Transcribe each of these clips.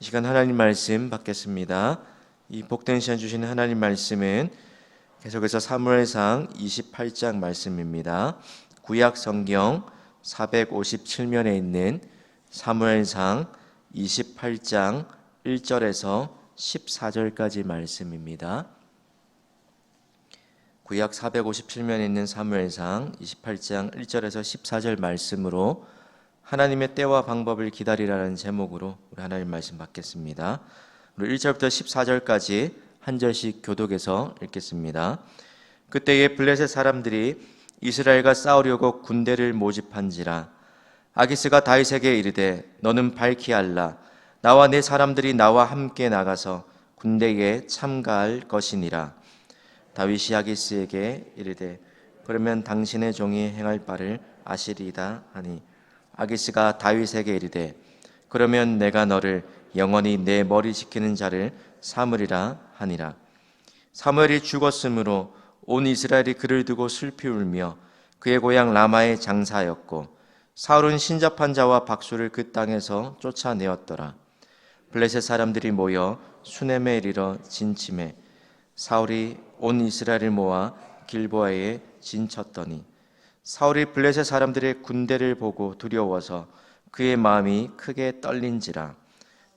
이 시간 하나님 말씀 받겠습니다. 이 복된 시간 주시는 하나님 말씀은 계속해서 사무엘상 28장 말씀입니다. 구약 성경 457면에 있는 사무엘상 28장 1절에서 14절까지 말씀입니다. 구약 457면에 있는 사무엘상 28장 1절에서 14절 말씀으로 하나님의 때와 방법을 기다리라는 제목으로 우리 하나님 말씀 받겠습니다. 우리 1절부터 14절까지 한 절씩 교독해서 읽겠습니다. 그때에 블레셋 사람들이 이스라엘과 싸우려고 군대를 모집한지라. 아기스가 다윗에게 이르되 너는 밝히 알라. 나와 내 사람들이 나와 함께 나가서 군대에 참가할 것이니라. 다윗이 아기스에게 이르되 그러면 당신의 종이 행할 바를 아시리이다 하니, 아기스가 다윗에게 이르되 그러면 내가 너를 영원히 내 머리 지키는 자를 삼으리라 하니라. 사무엘이 죽었으므로 온 이스라엘이 그를 두고 슬피 울며 그의 고향 라마에 장사하였고, 사울은 신접한 자와 박수를 그 땅에서 쫓아내었더라. 블레셋 사람들이 모여 수넴에 이르러 진침해 사울이 온 이스라엘을 모아 길보아에 진쳤더니, 사울이 블레셋 사람들의 군대를 보고 두려워서 그의 마음이 크게 떨린지라.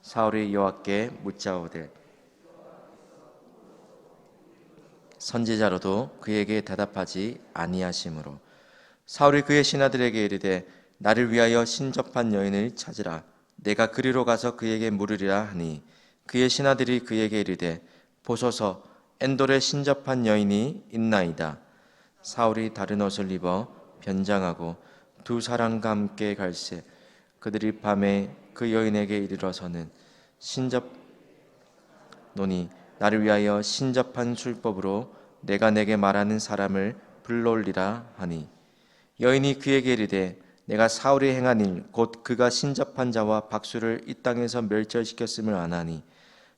사울이 여호와께 묻자오되 선지자로도 그에게 대답하지 아니하심으로, 사울이 그의 신하들에게 이르되 나를 위하여 신접한 여인을 찾으라. 내가 그리로 가서 그에게 물으리라 하니, 그의 신하들이 그에게 이르되 보소서, 엔돌에 신접한 여인이 있나이다. 사울이 다른 옷을 입어 변장하고 두 사람과 함께 갈새 그들이 밤에 그 여인에게 이르러서는 신접노니 나를 위하여 신접한 술법으로 내가 내게 말하는 사람을 불러올리라 하니, 여인이 그에게 이르되 내가 사울이 행한 일 곧 그가 신접한 자와 박수를 이 땅에서 멸절시켰음을 아나니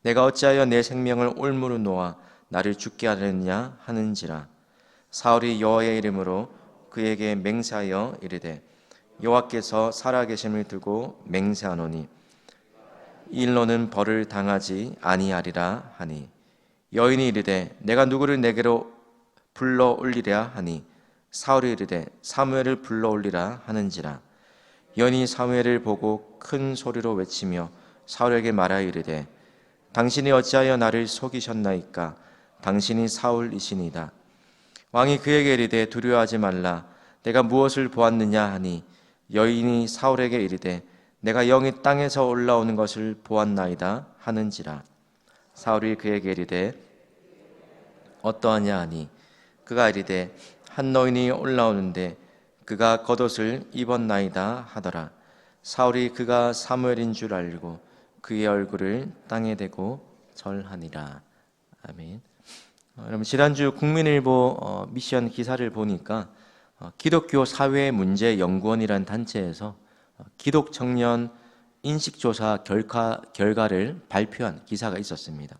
내가 어찌하여 내 생명을 올무로 놓아 나를 죽게 하느냐 하는지라. 사울이 여호와의 이름으로 그에게 맹세하여 이르되 여호와께서 살아계심을 두고 맹세하노니 이 일로는 벌을 당하지 아니하리라 하니, 여인이 이르되 내가 누구를 내게로 불러 올리랴 하니, 사울이 이르되 사무엘을 불러 올리라 하는지라. 여인이 사무엘을 보고 큰 소리로 외치며 사울에게 말하여 이르되 당신이 어찌하여 나를 속이셨나이까? 당신이 사울이시니이다. 왕이 그에게 이르되 두려워하지 말라. 내가 무엇을 보았느냐 하니, 여인이 사울에게 이르되 내가 영이 땅에서 올라오는 것을 보았나이다 하는지라. 사울이 그에게 이르되 어떠하냐 하니, 그가 이르되 한 노인이 올라오는데 그가 겉옷을 입었나이다 하더라. 사울이 그가 사무엘인 줄 알고 그의 얼굴을 땅에 대고 절하니라. 아멘. 여러분, 지난주 국민일보 미션 기사를 보니까 기독교 사회 문제 연구원이라는 단체에서 기독 청년 인식조사 결과를 발표한 기사가 있었습니다.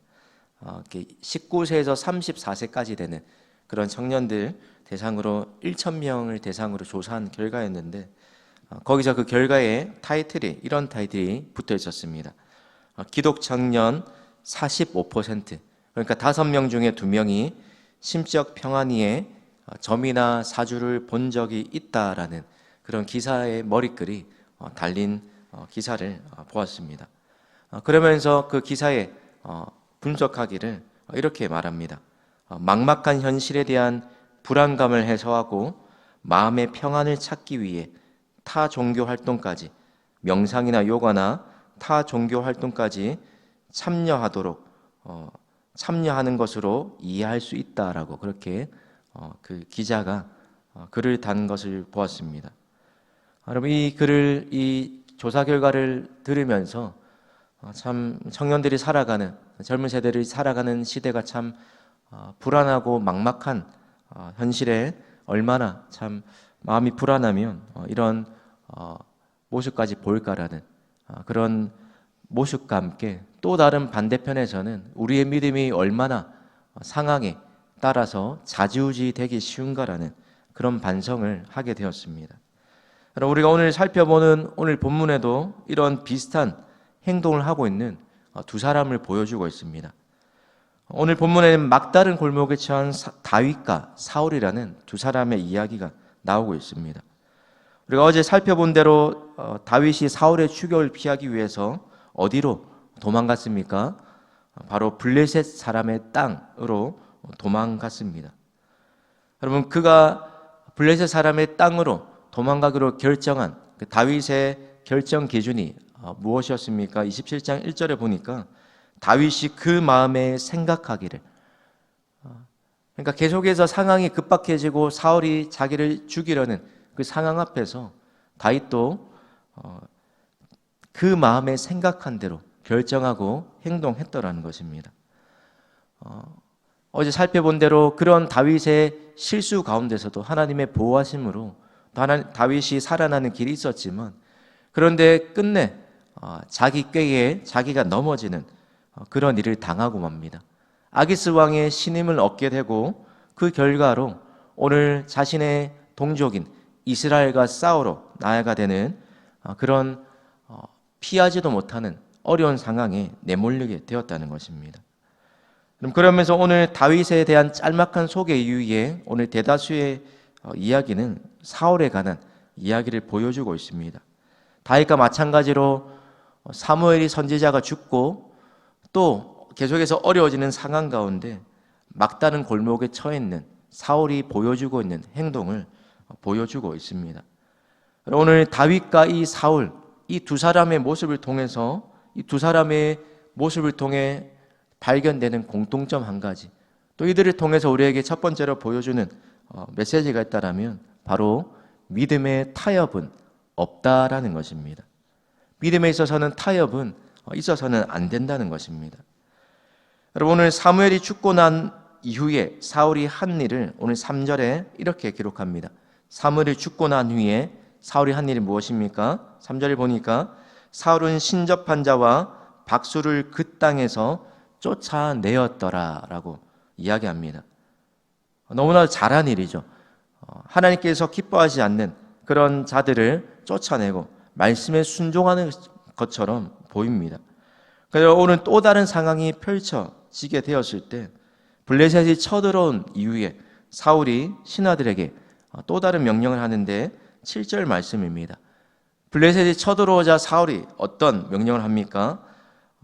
19세에서 34세까지 되는 그런 청년들 대상으로 1,000명을 대상으로 조사한 결과였는데, 거기서 그 결과에 이런 타이틀이 붙어 있었습니다. 기독 청년 45%, 그러니까 5명 중에 2명이 심적 평안위에 점이나 사주를 본 적이 있다라는 그런 기사의 머리글이 달린 기사를 보았습니다. 그러면서 그 기사에 분석하기를 이렇게 말합니다. 막막한 현실에 대한 불안감을 해소하고 마음의 평안을 찾기 위해 타 종교 활동까지, 명상이나 요가나 타 종교 활동까지 참여하는 것으로 이해할 수 있다라고 그렇게 그 기자가 글을 단 것을 보았습니다. 여러분, 이 조사 결과를 들으면서 참 청년들이 살아가는, 젊은 세대들이 살아가는 시대가 참 불안하고 막막한 현실에 얼마나 참 마음이 불안하면 이런 모습까지 보일까라는 그런 모습과 함께, 또 다른 반대편에서는 우리의 믿음이 얼마나 상황에 따라서 좌지우지 되기 쉬운가라는 그런 반성을 하게 되었습니다. 우리가 오늘 살펴보는 오늘 본문에도 이런 비슷한 행동을 하고 있는 두 사람을 보여주고 있습니다. 오늘 본문에는 막다른 골목에 처한 다윗과 사울이라는 두 사람의 이야기가 나오고 있습니다. 우리가 어제 살펴본 대로 다윗이 사울의 추격을 피하기 위해서 어디로 도망갔습니까? 바로 블레셋 사람의 땅으로 도망갔습니다. 여러분, 그가 블레셋 사람의 땅으로 도망가기로 결정한 그 다윗의 결정 기준이 무엇이었습니까? 27장 1절에 보니까 다윗이 그 마음에 생각하기를, 그러니까 계속해서 상황이 급박해지고 사울이 자기를 죽이려는 그 상황 앞에서 다윗도 그 마음에 생각한 대로 결정하고 행동했더라는 것입니다. 어제 살펴본 대로 그런 다윗의 실수 가운데서도 하나님의 보호하심으로 다윗이 살아나는 길이 있었지만, 그런데 끝내 자기 꾀에 자기가 넘어지는 그런 일을 당하고 맙니다. 아기스 왕의 신임을 얻게 되고 그 결과로 오늘 자신의 동족인 이스라엘과 싸우러 나아가 되는 그런 피하지도 못하는 어려운 상황에 내몰리게 되었다는 것입니다. 그러면서 오늘 다윗에 대한 짤막한 소개 이후에 오늘 대다수의 이야기는 사울에 관한 이야기를 보여주고 있습니다. 다윗과 마찬가지로 사무엘이 선지자가 죽고 또 계속해서 어려워지는 상황 가운데 막다른 골목에 처해 있는 사울이 보여주고 있는 행동을 보여주고 있습니다. 오늘 다윗과 이 사울, 이 두 사람의 모습을 통해서, 이 두 사람의 모습을 통해 발견되는 공통점 한 가지, 또 이들을 통해서 우리에게 첫 번째로 보여주는 메시지가 있다라면 바로 믿음의 타협은 없다라는 것입니다. 믿음에 있어서는 타협은 있어서는 안 된다는 것입니다. 여러분, 오늘 사무엘이 죽고 난 이후에 사울이 한 일을 오늘 3절에 이렇게 기록합니다. 사무엘이 죽고 난 후에 사울이 한 일이 무엇입니까? 3절에 보니까 사울은 신접한 자와 박수를 그 땅에서 쫓아내었더라라고 이야기합니다. 너무나 잘한 일이죠. 하나님께서 기뻐하지 않는 그런 자들을 쫓아내고 말씀에 순종하는 것처럼 보입니다. 그래서 오늘 또 다른 상황이 펼쳐지게 되었을 때 블레셋이 쳐들어온 이후에 사울이 신하들에게 또 다른 명령을 하는데 7절 말씀입니다. 블레셋이 쳐들어오자 사울이 어떤 명령을 합니까?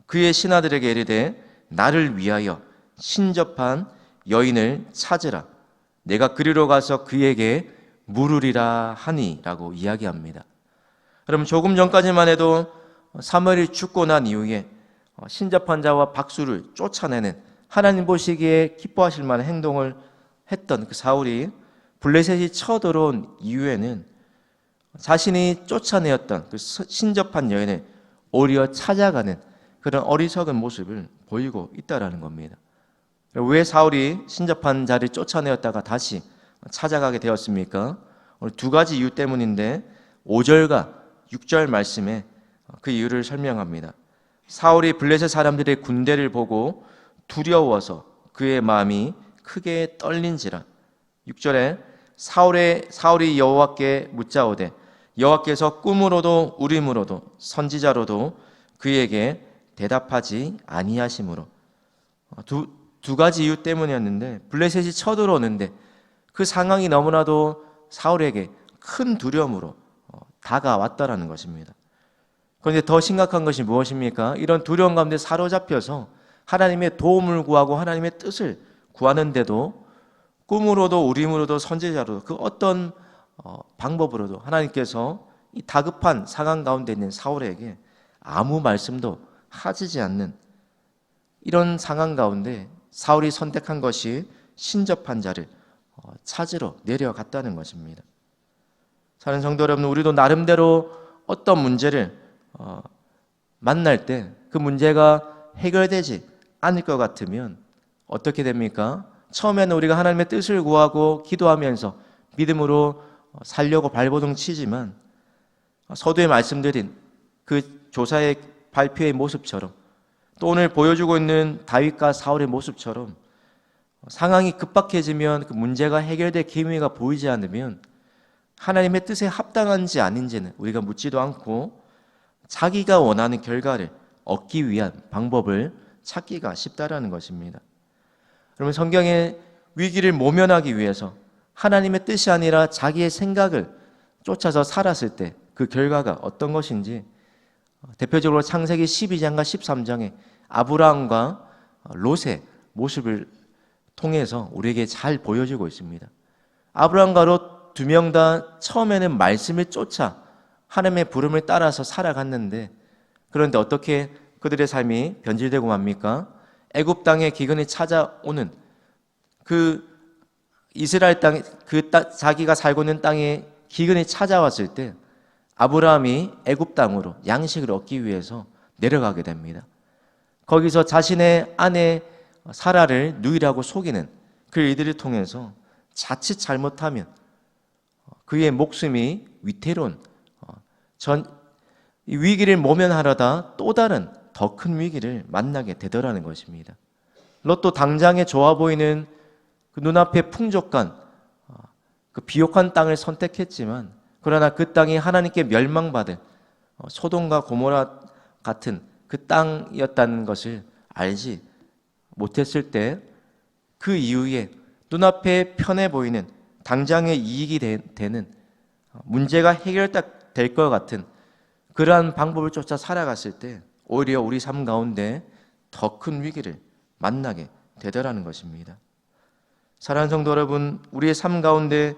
그의 신하들에게 이르되 나를 위하여 신접한 여인을 찾으라. 내가 그리로 가서 그에게 물으리라 하니라고 이야기합니다. 그럼 조금 전까지만 해도 사무엘이 죽고 난 이후에 신접한 자와 박수를 쫓아내는 하나님 보시기에 기뻐하실 만한 행동을 했던 그 사울이 블레셋이 쳐들어온 이후에는 자신이 쫓아내었던 그 신접한 여인을 오히려 찾아가는 그런 어리석은 모습을 보이고 있다라는 겁니다. 왜 사울이 신접한 자를 쫓아내었다가 다시 찾아가게 되었습니까? 오늘 두 가지 이유 때문인데 5절과 6절 말씀에 그 이유를 설명합니다. 사울이 블레셋 사람들의 군대를 보고 두려워서 그의 마음이 크게 떨린지라. 6절에 사울이 여호와께 묻자오되 여호와께서 꿈으로도 우림으로도 선지자로도 그에게 대답하지 아니하심으로. 두 가지 이유 때문이었는데 블레셋이 쳐들어오는데 그 상황이 너무나도 사울에게 큰 두려움으로 다가왔다라는 것입니다. 그런데 더 심각한 것이 무엇입니까? 이런 두려움 가운데 사로잡혀서 하나님의 도움을 구하고 하나님의 뜻을 구하는데도 꿈으로도 우림으로도 선지자로도 그 어떤 방법으로도 하나님께서 이 다급한 상황 가운데 있는 사울에게 아무 말씀도 하시지 않는 이런 상황 가운데 사울이 선택한 것이 신접한 자를 찾으러 내려갔다는 것입니다. 사는 성도 여러분, 우리도 나름대로 어떤 문제를 만날 때 그 문제가 해결되지 않을 것 같으면 어떻게 됩니까? 처음에는 우리가 하나님의 뜻을 구하고 기도하면서 믿음으로 살려고 발버둥 치지만 서두에 말씀드린 그 조사의 발표의 모습처럼 또 오늘 보여주고 있는 다윗과 사울의 모습처럼 상황이 급박해지면 그 문제가 해결될 기미가 보이지 않으면 하나님의 뜻에 합당한지 아닌지는 우리가 묻지도 않고 자기가 원하는 결과를 얻기 위한 방법을 찾기가 쉽다라는 것입니다. 그러면 성경의 위기를 모면하기 위해서 하나님의 뜻이 아니라 자기의 생각을 쫓아서 살았을 때 그 결과가 어떤 것인지 대표적으로 창세기 12장과 13장에 아브라함과 롯의 모습을 통해서 우리에게 잘 보여주고 있습니다. 아브라함과 롯 두 명 다 처음에는 말씀을 쫓아 하나님의 부름을 따라서 살아갔는데, 그런데 어떻게 그들의 삶이 변질되고 맙니까? 애굽 땅에 기근이 찾아오는 그 이스라엘 땅, 자기가 살고 있는 땅에 기근이 찾아왔을 때 아브라함이 애굽 땅으로 양식을 얻기 위해서 내려가게 됩니다. 거기서 자신의 아내 사라를 누이라고 속이는 그 일들을 통해서 자칫 잘못하면 그의 목숨이 위태로운 이 위기를 모면하려다 또 다른 더 큰 위기를 만나게 되더라는 것입니다. 롯도 당장에 좋아 보이는 그 눈앞의 풍족한 그 비옥한 땅을 선택했지만, 그러나 그 땅이 하나님께 멸망받은 소돔과 고모라 같은 그 땅이었다는 것을 알지 못했을 때, 그 이후에 눈앞에 편해 보이는 당장의 이익이 되는 문제가 해결될 것 같은 그러한 방법을 쫓아 살아갔을 때 오히려 우리 삶 가운데 더 큰 위기를 만나게 되더라는 것입니다. 사랑하는 성도 여러분, 우리의 삶 가운데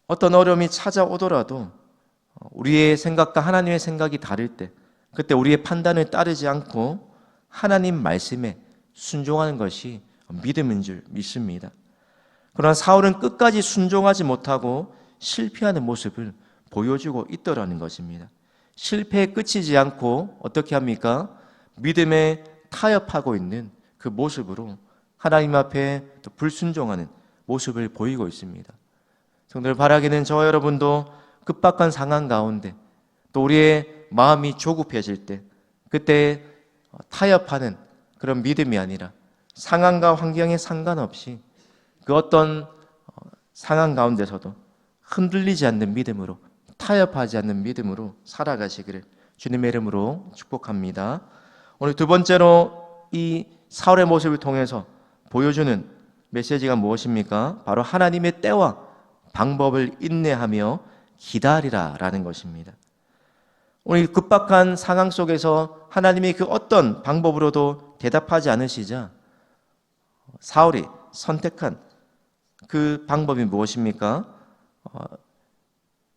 어떤 어려움이 찾아오더라도 우리의 생각과 하나님의 생각이 다를 때, 그때 우리의 판단을 따르지 않고 하나님 말씀에 순종하는 것이 믿음인 줄 믿습니다. 그러나 사울은 끝까지 순종하지 못하고 실패하는 모습을 보여주고 있더라는 것입니다. 실패에 그치지 않고 어떻게 합니까? 믿음에 타협하고 있는 그 모습으로 하나님 앞에 또 불순종하는 모습을 보이고 있습니다. 성도를 바라기는 저와 여러분도 급박한 상황 가운데 또 우리의 마음이 조급해질 때, 그때 타협하는 그런 믿음이 아니라 상황과 환경에 상관없이 그 어떤 상황 가운데서도 흔들리지 않는 믿음으로, 타협하지 않는 믿음으로 살아가시기를 주님의 이름으로 축복합니다. 오늘 두 번째로 이 사울의 모습을 통해서 보여주는 메시지가 무엇입니까? 바로 하나님의 때와 방법을 인내하며 기다리라 라는 것입니다. 오늘 급박한 상황 속에서 하나님이 그 어떤 방법으로도 대답하지 않으시자 사울이 선택한 그 방법이 무엇입니까?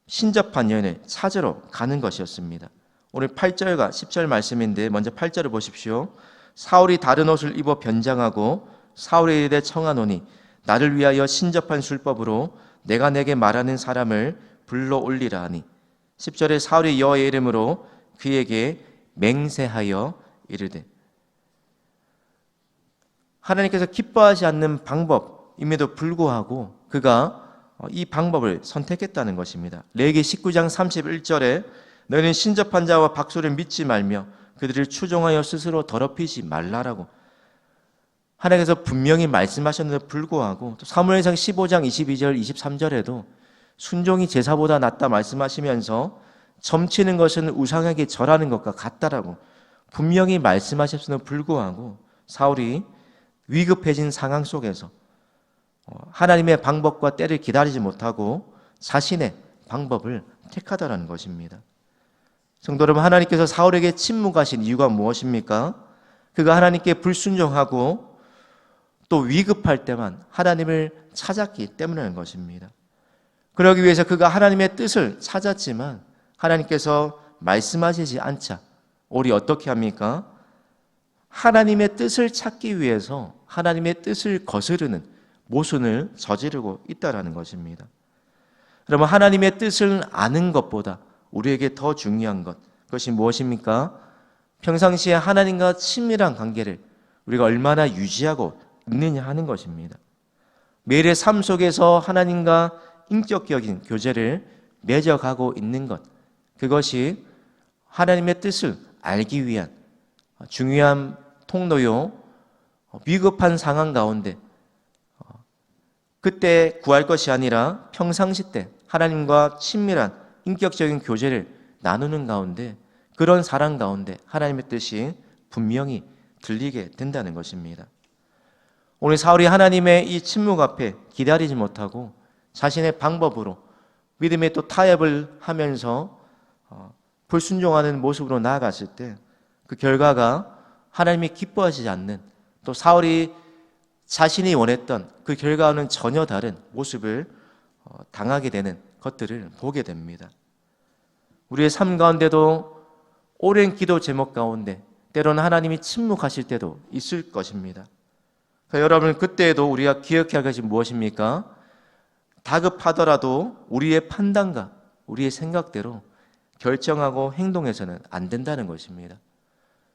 신접한 여인을 찾으러 가는 것이었습니다. 오늘 8절과 10절 말씀인데 먼저 8절을 보십시오. 사울이 다른 옷을 입어 변장하고 사울의 일에 청하노니 나를 위하여 신접한 술법으로 내가 내게 말하는 사람을 불러 올리라 하니 10절에 사울이 여호와의 이름으로 그에게 맹세하여 이르되, 하나님께서 기뻐하지 않는 방법임에도 불구하고 그가 이 방법을 선택했다는 것입니다. 레위기 19장 31절에 너희는 신접한 자와 박수를 믿지 말며 그들을 추종하여 스스로 더럽히지 말라라고 하나님께서 분명히 말씀하셨는데도 불구하고, 또 사무엘상 15장 22절 23절에도 순종이 제사보다 낫다 말씀하시면서 점치는 것은 우상에게 절하는 것과 같다라고 분명히 말씀하셨음에도 불구하고 사울이 위급해진 상황 속에서 하나님의 방법과 때를 기다리지 못하고 자신의 방법을 택하다라는 것입니다. 성도 여러분, 하나님께서 사울에게 침묵하신 이유가 무엇입니까? 그가 하나님께 불순종하고 또 위급할 때만 하나님을 찾았기 때문이라는 것입니다. 그러기 위해서 그가 하나님의 뜻을 찾았지만 하나님께서 말씀하시지 않자 우리 어떻게 합니까? 하나님의 뜻을 찾기 위해서 하나님의 뜻을 거스르는 모순을 저지르고 있다는 것입니다. 그러면 하나님의 뜻을 아는 것보다 우리에게 더 중요한 것, 그것이 무엇입니까? 평상시에 하나님과 친밀한 관계를 우리가 얼마나 유지하고 있느냐 하는 것입니다. 매일의 삶 속에서 하나님과 인격적인 교제를 맺어가고 있는 것, 그것이 하나님의 뜻을 알기 위한 중요한 통로요. 위급한 상황 가운데 그때 구할 것이 아니라 평상시 때 하나님과 친밀한 인격적인 교제를 나누는 가운데 그런 사랑 가운데 하나님의 뜻이 분명히 들리게 된다는 것입니다. 오늘 사울이 하나님의 이 침묵 앞에 기다리지 못하고 자신의 방법으로 믿음의 또 타협을 하면서 불순종하는 모습으로 나아갔을 때 그 결과가 하나님이 기뻐하시지 않는, 또 사울이 자신이 원했던 그 결과와는 전혀 다른 모습을 당하게 되는 것들을 보게 됩니다. 우리의 삶 가운데도 오랜 기도 제목 가운데 때로는 하나님이 침묵하실 때도 있을 것입니다. 여러분, 그때에도 우리가 기억해야 할 것이 무엇입니까? 다급하더라도 우리의 판단과 우리의 생각대로 결정하고 행동해서는 안 된다는 것입니다.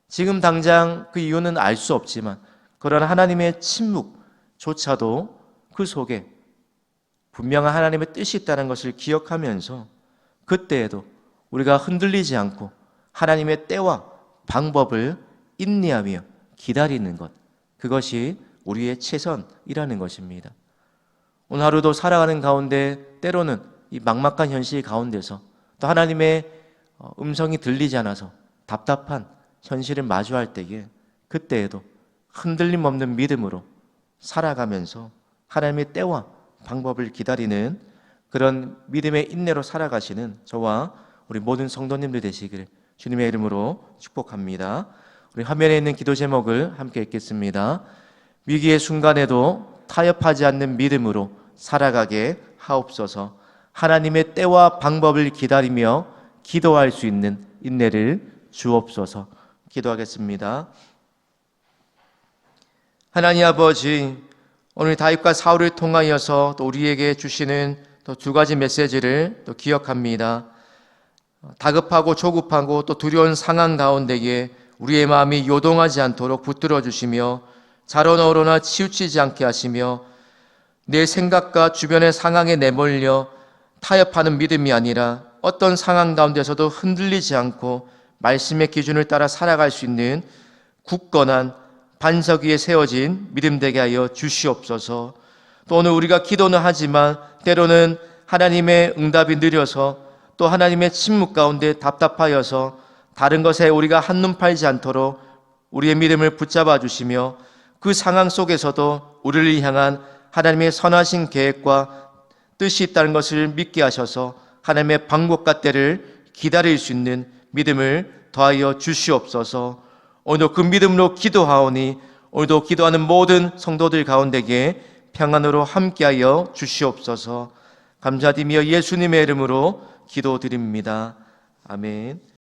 지금 당장 그 이유는 알 수 없지만 그러나 하나님의 침묵조차도 그 속에 분명한 하나님의 뜻이 있다는 것을 기억하면서 그때에도 우리가 흔들리지 않고 하나님의 때와 방법을 인내하며 기다리는 것, 그것이 우리의 최선이라는 것입니다. 오늘 하루도 살아가는 가운데 때로는 이 막막한 현실 가운데서 또 하나님의 음성이 들리지 않아서 답답한 현실을 마주할 때에 그때에도 흔들림 없는 믿음으로 살아가면서 하나님의 때와 방법을 기다리는 그런 믿음의 인내로 살아가시는 저와 우리 모든 성도님들 되시기를 주님의 이름으로 축복합니다. 우리 화면에 있는 기도 제목을 함께 읽겠습니다. 위기의 순간에도 타협하지 않는 믿음으로 살아가게 하옵소서. 하나님의 때와 방법을 기다리며 기도할 수 있는 인내를 주옵소서. 기도하겠습니다. 하나님 아버지, 오늘 다윗과 사울을 통하여서 또 우리에게 주시는 또 두 가지 메시지를 또 기억합니다. 다급하고 조급하고 또 두려운 상황 가운데에 우리의 마음이 요동하지 않도록 붙들어 주시며 자로나 우로나 치우치지 않게 하시며 내 생각과 주변의 상황에 내몰려 타협하는 믿음이 아니라 어떤 상황 가운데서도 흔들리지 않고 말씀의 기준을 따라 살아갈 수 있는 굳건한 반석 위에 세워진 믿음 되게 하여 주시옵소서. 또 오늘 우리가 기도는 하지만 때로는 하나님의 응답이 느려서 또 하나님의 침묵 가운데 답답하여서 다른 것에 우리가 한눈 팔지 않도록 우리의 믿음을 붙잡아 주시며 그 상황 속에서도 우리를 향한 하나님의 선하신 계획과 뜻이 있다는 것을 믿게 하셔서 하나님의 방법과 때를 기다릴 수 있는 믿음을 더하여 주시옵소서. 오늘도 그 믿음으로 기도하오니 오늘도 기도하는 모든 성도들 가운데에 평안으로 함께하여 주시옵소서. 감사드리며 예수님의 이름으로 기도드립니다. 아멘.